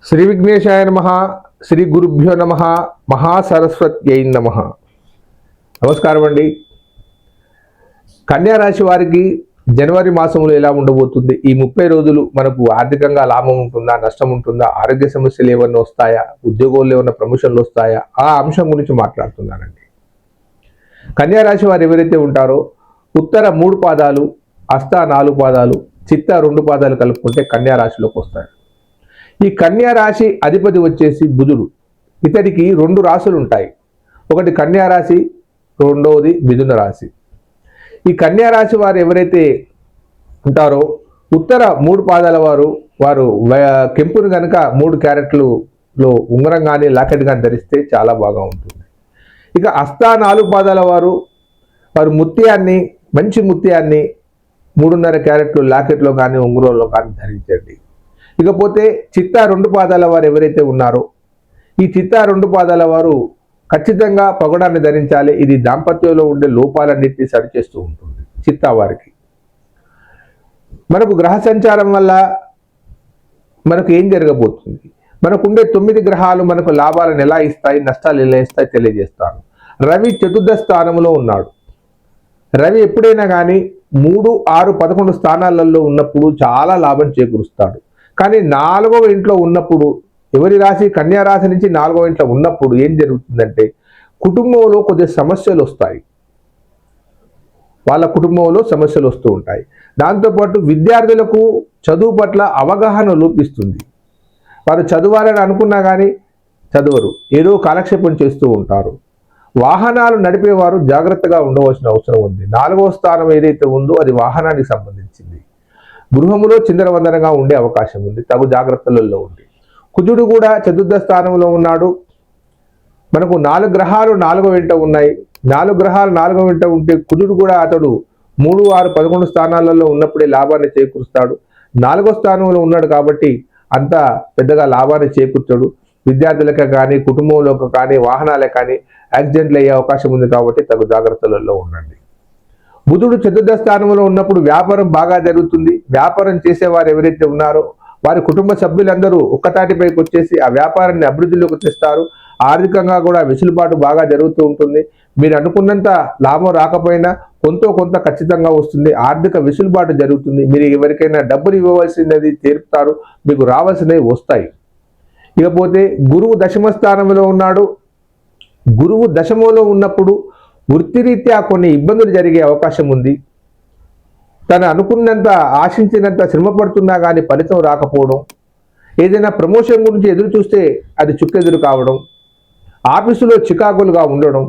శ్రీ విఘ్నేశాయ నమః. శ్రీ గురుభ్యో నమః. మహాసరస్వత్యై నమః. నమస్కారం అండి. కన్యారాశి వారికి జనవరి మాసంలో ఎలా ఉండబోతుంది? ఈ 30 రోజులు మనకు ఆర్థికంగా లాభం ఉంటుందా, నష్టం ఉంటుందా, ఆరోగ్య సమస్యలు ఏమన్నా వస్తాయా, ఉద్యోగంలో ఏమన్నా ప్రమోషన్లు వస్తాయా, ఆ అంశం గురించి మాట్లాడుతున్నానండి. కన్యారాశి వారు ఎవరైతే ఉంటారో ఉత్తర 3 పాదాలు, హస్త 4 పాదాలు, చిత్త 2 పాదాలు కలుపుకుంటే కన్యారాశిలోకి వస్తాడు. ఈ కన్యారాశి అధిపతి వచ్చేసి బుధుడు. ఇతడికి 2 రాశులు ఉంటాయి. ఒకటి కన్యారాశి, రెండవది మిథున రాశి. ఈ కన్యారాశి వారు ఎవరైతే ఉంటారో ఉత్తర 3 పాదాల వారు కెంపును కనుక 3 క్యారెట్లలో ఉంగరం కానీ లాకెట్ కానీ ధరిస్తే చాలా బాగా ఉంటుంది. ఇక హస్త 4 పాదాల వారు ముత్యాన్ని, మంచి ముత్యాన్ని 3.5 క్యారెట్లు లాకెట్లో కానీ ఉంగరంలో కానీ ధరించండి. ఇకపోతే చిత్త 2 పాదాల వారు ఎవరైతే ఉన్నారో ఈ చిత్త 2 పాదాల వారు ఖచ్చితంగా పగడాన్ని ధరించాలి. ఇది దాంపత్యంలో ఉండే లోపాలన్నింటినీ సరిచేస్తూ ఉంటుంది. చిత్తా వారికి మనకు గ్రహ సంచారం వల్ల మనకు ఏం జరగబోతుంది, మనకుండే 9 గ్రహాలు మనకు లాభాలను ఎలా ఇస్తాయి, నష్టాలు ఎలా ఇస్తాయి తెలియజేస్తాను. రవి చతుర్థ స్థానంలో ఉన్నాడు. రవి ఎప్పుడైనా కానీ 3, 6, 11 స్థానాలలో ఉన్నప్పుడు చాలా లాభం చేకూరుస్తాడు. కానీ 4వ ఇంట్లో ఉన్నప్పుడు, ఎవరి రాశి కన్యా రాశి నుంచి 4వ ఇంట్లో ఉన్నప్పుడు ఏం జరుగుతుందంటే కుటుంబంలో కొద్దిగా సమస్యలు వస్తాయి. వాళ్ళ కుటుంబంలో సమస్యలు వస్తూ ఉంటాయి. దాంతోపాటు విద్యార్థులకు చదువు పట్ల అవగాహన లోపిస్తుంది. వారు చదవాలని అనుకున్నా కానీ చదవరు, ఏదో కాలక్షేపం చేస్తూ ఉంటారు. వాహనాలు నడిపేవారు జాగ్రత్తగా ఉండవలసిన అవసరం ఉంది. 4వ స్థానం ఏదైతే ఉందో అది వాహనానికి సంబంధించింది. గృహములో చిందరవందరగా ఉండే అవకాశం ఉంది. తగు జాగ్రత్తలలో ఉంది. కుజుడు కూడా చతుర్థ స్థానంలో ఉన్నాడు. మనకు 4 గ్రహాలు 4వ వెంట ఉన్నాయి. 4 గ్రహాలు 4వ వెంట ఉంటే కుజుడు కూడా అతడు 3, 6, 11 స్థానాలలో ఉన్నప్పుడే లాభాన్ని చేకూరుస్తాడు. 4వ స్థానంలో ఉన్నాడు కాబట్టి అంత పెద్దగా లాభాన్ని చేకూర్చాడు. విద్యార్థులకు కానీ, కుటుంబంలోకి కానీ, వాహనాలకు కానీ యాక్సిడెంట్లు అయ్యే అవకాశం ఉంది కాబట్టి తగు జాగ్రత్తలలో ఉండండి. బుధుడు చతుర్థ స్థానంలో ఉన్నప్పుడు వ్యాపారం బాగా జరుగుతుంది. వ్యాపారం చేసేవారు ఎవరైతే ఉన్నారో వారి కుటుంబ సభ్యులందరూ ఒక్కతాటిపైకి వచ్చేసి ఆ వ్యాపారాన్ని అభివృద్ధిలోకి తెస్తారు. ఆర్థికంగా కూడా వెసులుబాటు బాగా జరుగుతూ ఉంటుంది. మీరు అనుకున్నంత లాభం రాకపోయినా కొంత ఖచ్చితంగా వస్తుంది. ఆర్థిక వెసులుబాటు జరుగుతుంది. మీరు ఎవరికైనా డబ్బులు ఇవ్వవలసినది తీరుతారు, మీకు రావాల్సినవి వస్తాయి. ఇకపోతే గురువు దశమ స్థానంలో ఉన్నాడు. గురువు దశమంలో ఉన్నప్పుడు వృత్తిరీత్యా కొన్ని ఇబ్బందులు జరిగే అవకాశం ఉంది. తను అనుకున్నంత, ఆశించినంత శ్రమ పడుతున్నా కానీ ఫలితం రాకపోవడం, ఏదైనా ప్రమోషన్ గురించి ఎదురు చూస్తే అది చుక్కెదురు కావడం, ఆఫీసులో చికాకులుగా ఉండడం,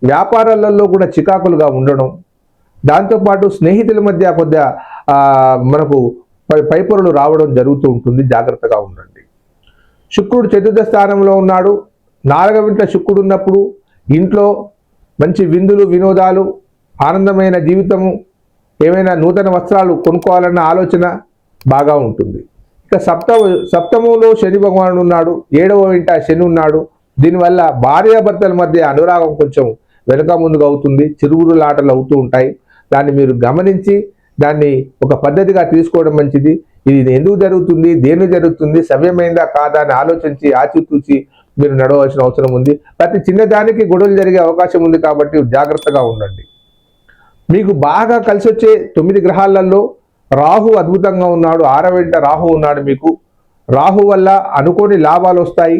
వ్యాపారాలలో కూడా చికాకులుగా ఉండడం, దాంతోపాటు స్నేహితుల మధ్య కొద్దిగా మనకు పైపొరలు రావడం జరుగుతూ ఉంటుంది. జాగ్రత్తగా ఉండండి. శుక్రుడు చతుర్థ స్థానంలో ఉన్నాడు. 4వ ఇంట్లో శుక్రుడు ఉన్నప్పుడు ఇంట్లో మంచి విందులు, వినోదాలు, ఆనందమైన జీవితము, ఏమైనా నూతన వస్త్రాలు కొనుక్కోవాలన్న ఆలోచన బాగా ఉంటుంది. ఇక సప్తమంలో శని భగవానుడు ఉన్నాడు. 7వ ఇంట శని ఉన్నాడు. దీనివల్ల భార్యాభర్తల మధ్య అనురాగం కొంచెం వెనుక ముందుగా అవుతుంది. చిరుగురులాటలు అవుతూ ఉంటాయి. దాన్ని మీరు గమనించి దాన్ని ఒక పద్ధతిగా తీసుకోవడం మంచిది. ఇది ఎందుకు జరుగుతుంది, దేని జరుగుతుంది, సవ్యమైందా కాదా అని ఆలోచించి ఆచితూచి మీరు నడవలసిన అవసరం ఉంది. ప్రతి చిన్నదానికి గొడవలు జరిగే అవకాశం ఉంది కాబట్టి జాగ్రత్తగా ఉండండి. మీకు బాగా కలిసి వచ్చే 9 గ్రహాలలో రాహు అద్భుతంగా ఉన్నాడు. 6వ ఇంట రాహు ఉన్నాడు. మీకు రాహు వల్ల అనుకోని లాభాలు వస్తాయి.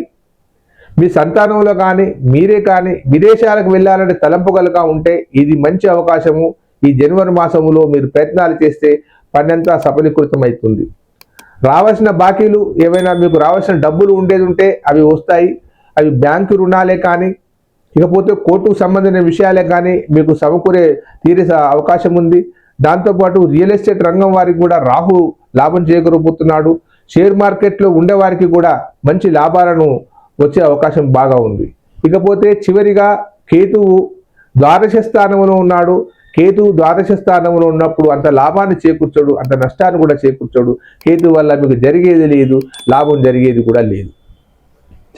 మీ సంతానంలో కానీ, మీరే కానీ విదేశాలకు వెళ్ళాలని తలంపుగలుగా ఉంటే ఇది మంచి అవకాశము. ఈ జనవరి మాసంలో మీరు ప్రయత్నాలు చేస్తే పనంతా సఫలీకృతమవుతుంది. రావాల్సిన బాకీలు ఏవైనా, మీకు రావాల్సిన డబ్బులు ఉండేది ఉంటే అవి వస్తాయి. అవి బ్యాంకు రుణాలే కానీ, ఇకపోతే కోర్టుకు సంబంధించిన విషయాలే కానీ మీకు తీరే అవకాశం ఉంది. దాంతోపాటు రియల్ ఎస్టేట్ రంగం వారికి కూడా రాహు లాభం చేకూరబోతున్నాడు. షేర్ మార్కెట్లో ఉండేవారికి కూడా మంచి లాభాలను వచ్చే అవకాశం బాగా ఉంది. ఇకపోతే చివరిగా కేతువు ద్వాదశ స్థానంలో ఉన్నాడు. కేతువు ద్వాదశ స్థానంలో ఉన్నప్పుడు అంత లాభాన్ని చేకూర్చడు, అంత నష్టాన్ని కూడా చేకూర్చడు. కేతు వల్ల మీకు జరిగేది లేదు, లాభం జరిగేది కూడా లేదు.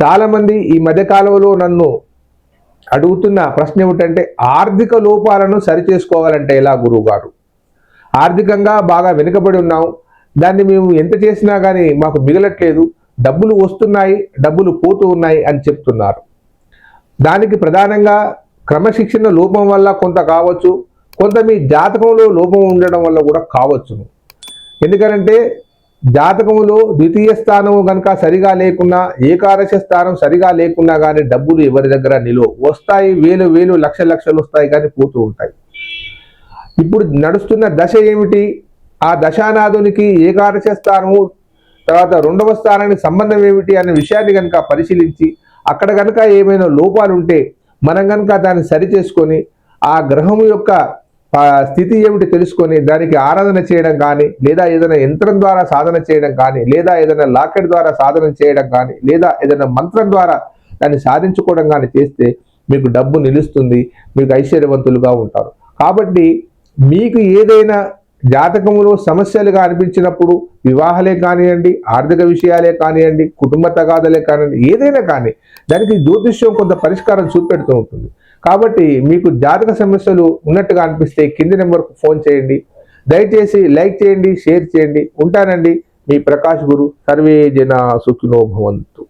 చాలామంది ఈ మధ్యకాలంలో నన్ను అడుగుతున్న ప్రశ్న ఏమిటంటే, ఆర్థిక లోపాలను సరిచేసుకోవాలంటే ఎలా గురువు గారు? ఆర్థికంగా బాగా వెనుకబడి ఉన్నాం, దాన్ని మేము ఎంత చేసినా కానీ మాకు మిగలట్లేదు, డబ్బులు వస్తున్నాయి, డబ్బులు పోతూ ఉన్నాయి అని చెప్తున్నారు. దానికి ప్రధానంగా క్రమశిక్షణ లోపం వల్ల కొంత కావచ్చు, కొంత మీ జాతకంలో లోపం ఉండడం వల్ల కూడా కావచ్చును. ఎందుకంటే జాతకములో ద్వితీయ స్థానము కనుక సరిగా లేకున్నా, ఏకాదశ స్థానం సరిగా లేకున్నా కానీ డబ్బులు ఎవరి దగ్గర నిలువ వస్తాయి, వేలు వేలు లక్షలు వస్తాయి కానీ పోతూ ఉంటాయి. ఇప్పుడు నడుస్తున్న దశ ఏమిటి? ఆ దశానాథునికి ఏకాదశ స్థానము తర్వాత 2వ స్థానానికి సంబంధం ఏమిటి అనే విషయాన్ని కనుక పరిశీలించి అక్కడ కనుక ఏమైనా లోపాలు ఉంటే మనం కనుక దాన్ని సరి చేసుకొని ఆ గ్రహం యొక్క స్థితి ఏమిటి తెలుసుకొని దానికి ఆరాధన చేయడం కానీ, లేదా ఏదైనా యంత్రం ద్వారా సాధన చేయడం కానీ, లేదా ఏదైనా లాకెట్ ద్వారా సాధన చేయడం కానీ, లేదా ఏదైనా మంత్రం ద్వారా దాన్ని సాధించుకోవడం కానీ చేస్తే మీకు డబ్బు నిలుస్తుంది, మీకు ఐశ్వర్యవంతులుగా ఉంటారు. కాబట్టి మీకు ఏదైనా జాతకములో సమస్యలుగా అనిపించినప్పుడు వివాహాలే కానివ్వండి, ఆర్థిక విషయాలే కానివ్వండి, కుటుంబ తగాదలే కానివ్వండి, ఏదైనా కానీ దానికి జ్యోతిష్యం కొంత పరిష్కారం చూపెడుతూ ఉంటుంది. కాబట్టి మీకు జాతక సమస్యలు ఉన్నట్టుగా అనిపిస్తే కింది నెంబర్కు ఫోన్ చేయండి. దయచేసి లైక్ చేయండి, షేర్ చేయండి. ఉంటానండి, మీ ప్రకాష్ గురు. సర్వే జన సుఖినో భవంతు.